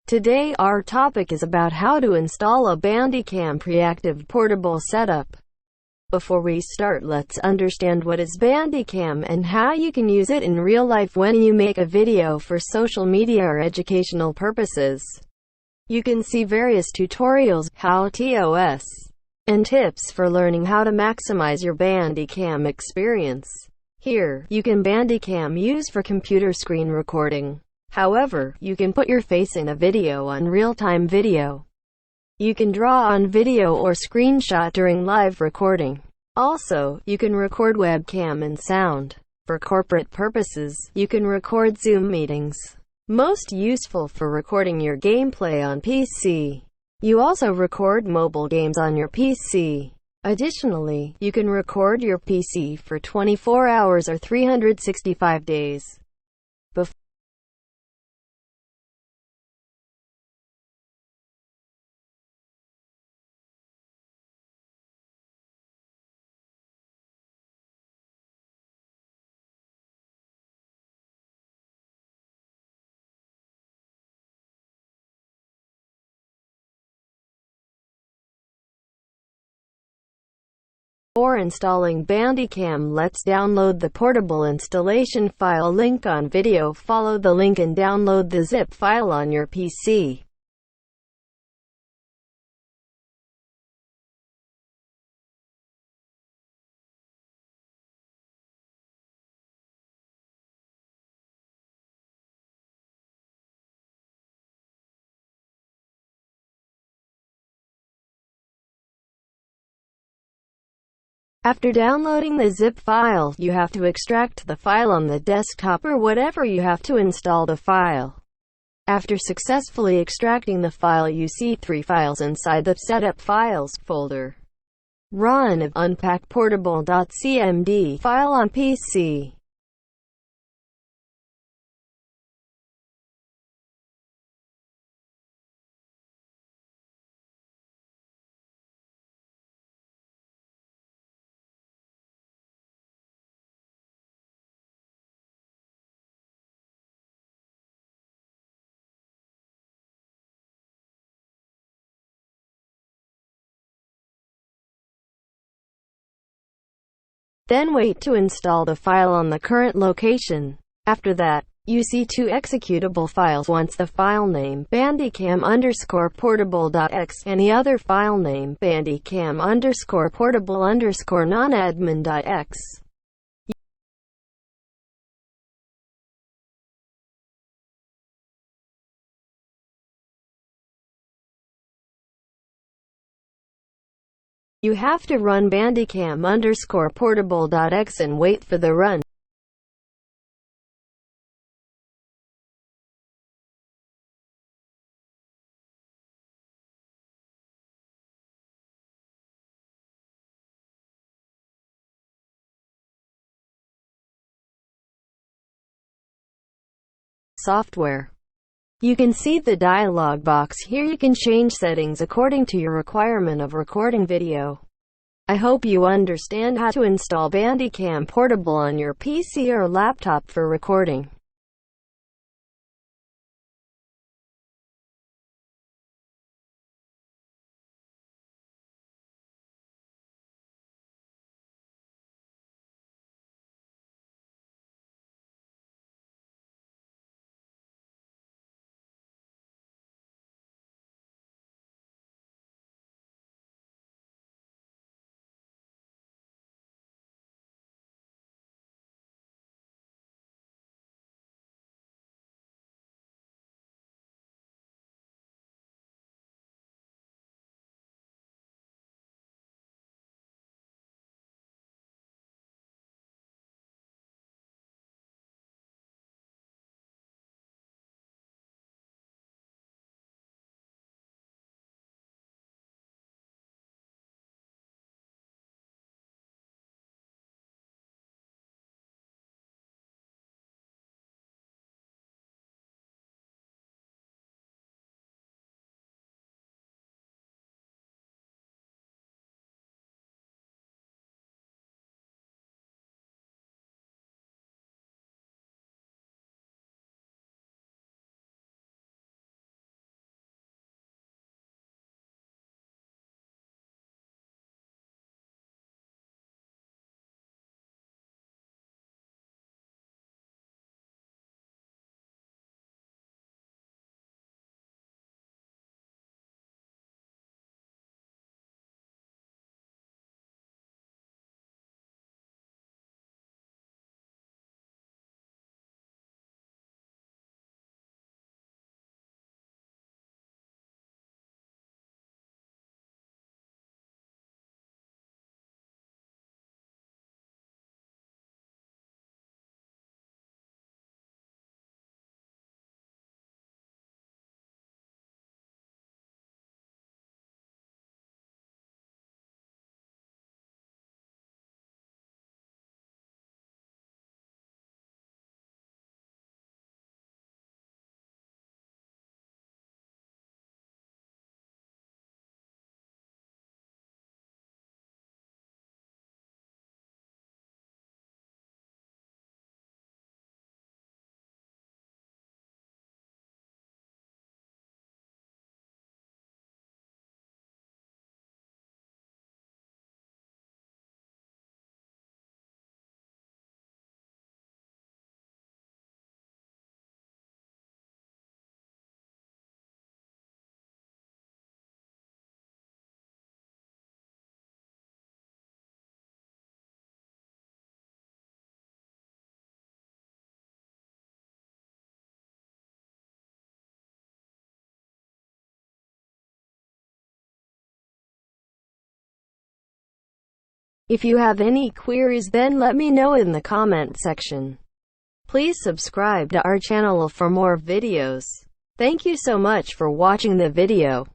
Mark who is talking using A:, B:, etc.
A: Today our topic is about how to install a Bandicam Preactive Portable setup. Before we start, let's understand what is Bandicam and how you can use it in real life when you make a video for social media or educational purposes. You can see various tutorials, how-tos, and tips for learning how to maximize your Bandicam experience. Here, you can Bandicam use for computer screen recording. However, you can put your face in a video on real-time video. You can draw on video or screenshot during live recording. Also, you can record webcam and sound. For corporate purposes, you can record Zoom meetings. Most useful for recording your gameplay on PC. You also record mobile games on your PC. Additionally, you can record your PC for 24 hours or 365 days. Before installing Bandicam, let's download the portable installation file link on video. Follow the link and download the zip file on your PC. After downloading the zip file, you have to extract the file on the desktop or whatever you have to install the file. After successfully extracting the file, you see 3 files inside the Setup Files folder. Run unpack portable.cmd file on PC. Then wait to install the file on the current location. After that, you see 2 executable files, once the file name bandicam_portable.x and the other file name bandicam_portable_nonadmin.x. You have to run bandicam_portable.x and wait for the run. Software. You can see the dialog box here. You can change settings according to your requirement of recording video. I hope you understand how to install Bandicam Portable on your PC or laptop for recording. If you have any queries, then let me know in the comment section. Please subscribe to our channel for more videos. Thank you so much for watching the video.